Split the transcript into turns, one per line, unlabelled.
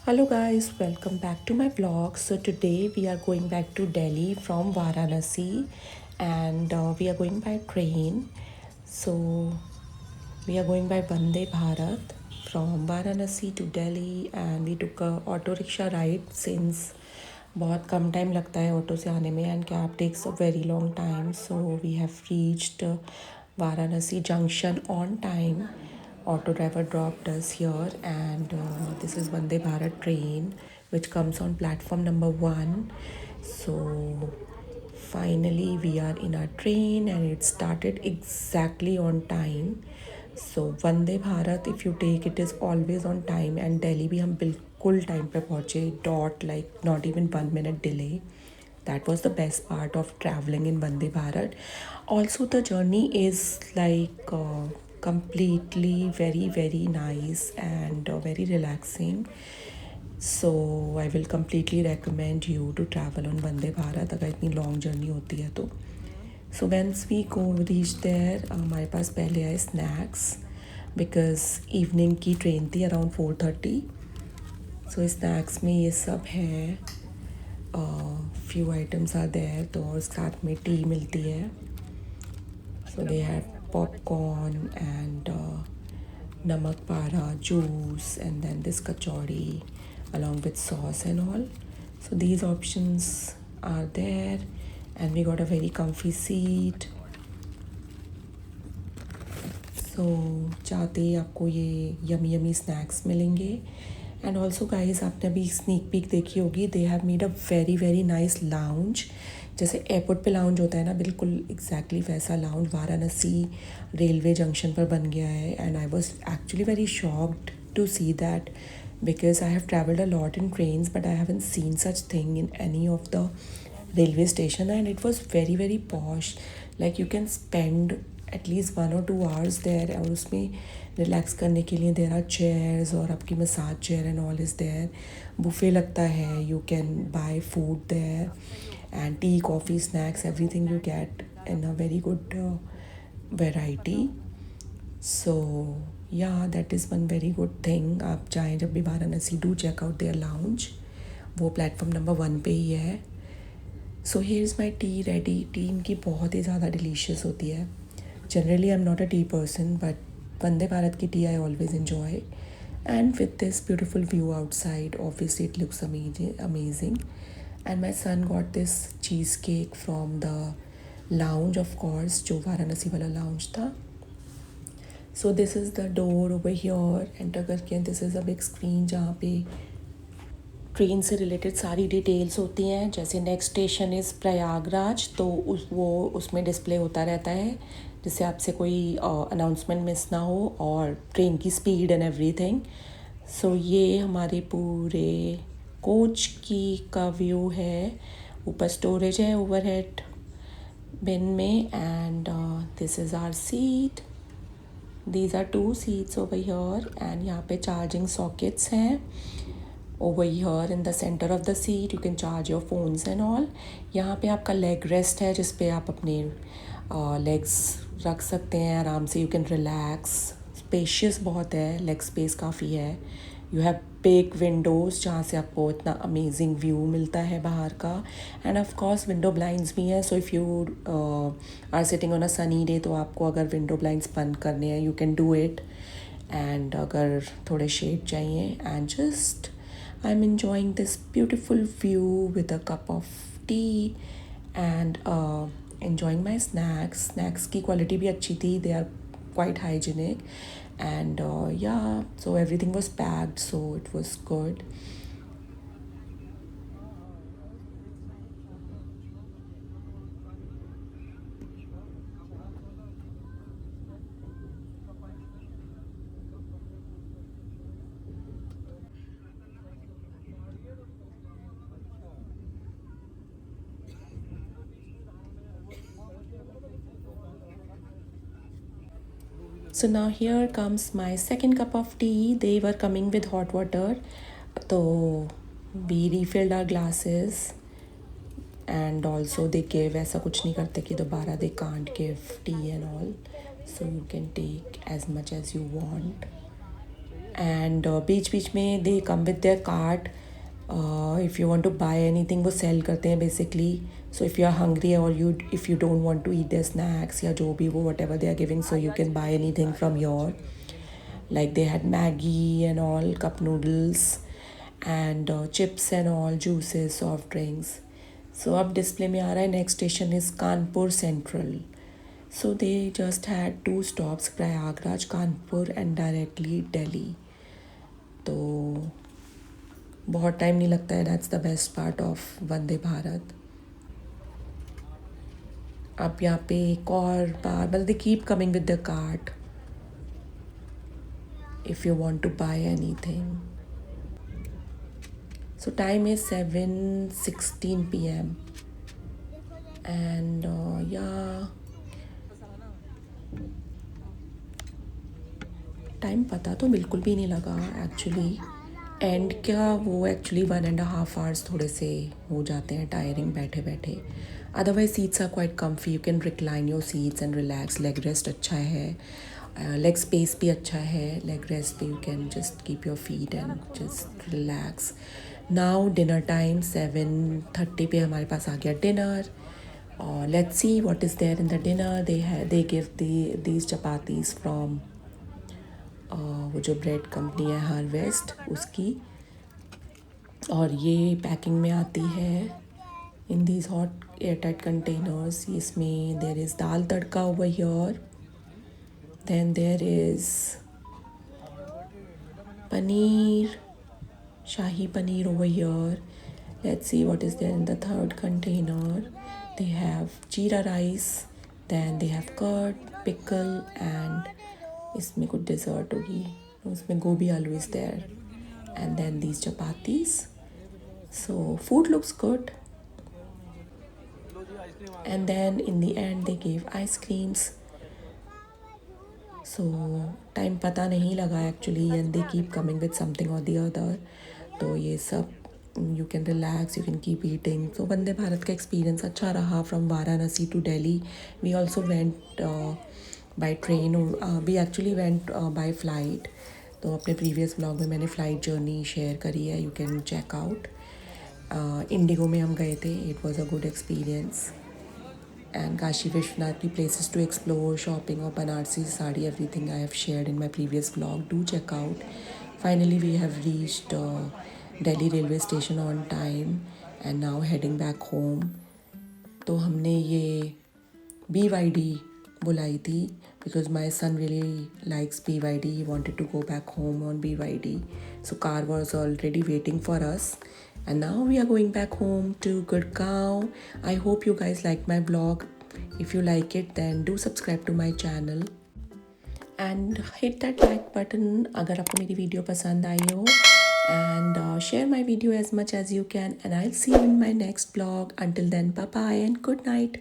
Hello guys, welcome back to my vlog. So today we are going back to Delhi from Varanasi and we are going by train. So we are going by Vande Bharat from Varanasi to Delhi and we took a auto rickshaw ride since बहुत कम time लगता है auto से आने में and cab takes a very long time so we have reached Varanasi junction on time. Auto driver dropped us here, and this is Vande Bharat train, which comes on platform number 1. So finally, we are in our train, and it started exactly on time. So Vande Bharat, if you take it, is always on time, and Delhi भी हम बिल्कुल time पे पहुँचे dot, like not even 1 minute delay. That was the best part of traveling in Vande Bharat. Also, the journey is like completely very nice and very relaxing. So I will completely recommend you to travel on Vande Bharat अगर इतनी long journey होती है तो. So once we go reach there, हमारे पास पहले आए snacks because evening की train थी around 4:30. So snacks में ये सब है. Few items are there तो और साथ में टी मिलती है. So they have popcorn and namak para, juice, and then this kachori along with sauce and all. So these options are there and we got a very comfy seat. So चाहते ही आपको ये yummy yummy snacks मिलेंगे. And also guys आपने अभी sneak peek देखी होगी. They have made a very nice lounge. जैसे airport पे लाउंज होता है ना, बिल्कुल एग्जैक्टली वैसा लाउंज वाराणसी रेलवे जंक्शन पर बन गया है. And I was actually very shocked to see that because I have traveled a lot in trains but I haven't seen such thing in any of the railway station, and it was very posh. Like you can spend at least 1 or 2 hours there और उसमें relax करने के लिए there are chairs और आपकी massage chair and all is there. Buffet लगता है. You can buy food there and tea coffee snacks everything you get in a very good variety. So yeah that is one very good thing. आप चाहें जब भी Varanasi do check out their lounge. वो platform number 1 पे ही है. So here is my tea ready. Tea इनकी बहुत ही ज़्यादा डिलीशियस होती है. Generally I am not a tea person but Vande Bharat की tea I always enjoy. And with this beautiful view outside, obviously it looks amazing. And my son got this cheesecake from the lounge, of course, जो वाराणसी वाला lounge था. So this is the door over here. Enter करके this is a big screen जहाँ पे train से related सारी details होती हैं. जैसे नेक्स्ट स्टेशन इज़ प्रयागराज, तो उसमें डिस्प्ले होता रहता है जिससे आपसे कोई अनाउंसमेंट मिस ना हो और ट्रेन की स्पीड एंड एवरीथिंग. सो ये हमारे पूरे कोच की का व्यू है. ऊपर स्टोरेज है ओवरहेड बिन में. And this is our seat. These are 2 seats over here and यहाँ पे चार्जिंग सॉकेट्स हैं. Over here in the center of the seat you can charge your phones and all. यहाँ पे आपका leg rest है जिस पे आप अपने लेग्स रख सकते हैं आराम से. You can relax. स्पेशियस बहुत है. लेग स्पेस काफ़ी है. यू हैव बिग विंडोज़ जहाँ से आपको इतना अमेजिंग व्यू मिलता है बाहर का. And of course window blinds भी हैं. So if you are sitting on a sunny day तो आपको अगर विंडो ब्लाइंड्स बंद करने हैं you can do it. And अगर थोड़े शेड चाहिए. And just I'm enjoying this beautiful view with a cup of tea and enjoying my snacks. Snacks की quality भी अच्छी थी. They are quite hygienic and yeah, so everything was packed, so it was good. So now here comes my second cup of tea. They were coming with hot water. So we refilled our glasses and also they gave ऐसा कुछ नहीं करते कि दोबारा they can't give tea and all. So you can take as much as you want. And बीच बीच में they come with their cart. If you want to buy anything वो सेल करते हैं basically. So if you are hungry और if you don't want to eat their snacks या जो भी वो whatever they are giving, so you can buy anything from your. Like they had Maggie and all, cup noodles, and chips and all, juices, soft drinks. So अब display में आ रहा है next station is Kanpur central. So they just had 2 stops, Prayagraj, Kanpur and directly Delhi. तो बहुत time नहीं लगता है. That's the best part of Vande Bharat. अब यहाँ पे एक और बार मतलब they keep coming with the cart if you want to buy anything. So time is 7:16 p.m. and yeah, time पता तो बिल्कुल भी नहीं लगा एक्चुअली. एंड क्या वो एक्चुअली 1.5 hours थोड़े से हो जाते हैं टायरिंग बैठे बैठे. Otherwise seats are quite comfy. You can recline your seats and relax. Leg rest अच्छा है, लेग स्पेस भी अच्छा है. लेग रेस्ट पे you can just keep your feet and just relax. Now dinner time 7:30 पे हमारे पास आ गया डिनर. और let's see what is there in the dinner. They give these chapatis from वो जो ब्रेड कंपनी है हार्वेस्ट उसकी. और ये पैकिंग में आती है in these hot airtight containers. इसमें there is dal tadka over here. Then there is paneer, shahi paneer over here. Let's see what is there in the third container. They have jeera rice, then they have curd, pickle, and इसमें कुछ dessert होगी. उसमें गोभी आलू is there, and then these chapatis. So food looks good. And then in the end they gave ice creams. So time पता नहीं लगा actually. And they keep coming with something और द अदर. तो ये सब you can relax, you can keep eating. तो वंदे भारत का experience अच्छा रहा from Varanasi to Delhi. We also went by train. We actually went by flight. तो अपने प्रीवियस ब्लॉग में मैंने फ़्लाइट जर्नी शेयर करी है, you can check out. IndiGo में हम गए थे. It was a good experience. And Kashi Vishwanath places to explore, shopping or Banarsi sari, everything I have shared in my previous vlog. Do check out. Finally, we have reached Delhi railway station on time and now heading back home. तो हमने ये BYD बुलाई थी because my son really likes BYD. He wanted to go back home on BYD. So car was already waiting for us. And now we are going back home to Gurgaon. I hope you guys like my vlog. If you like it, then do subscribe to my channel. And hit that like button अगर आपको मेरी video पसंद आई हो. And share my video as much as you can. And I'll see you in my next vlog. Until then, bye bye and good night.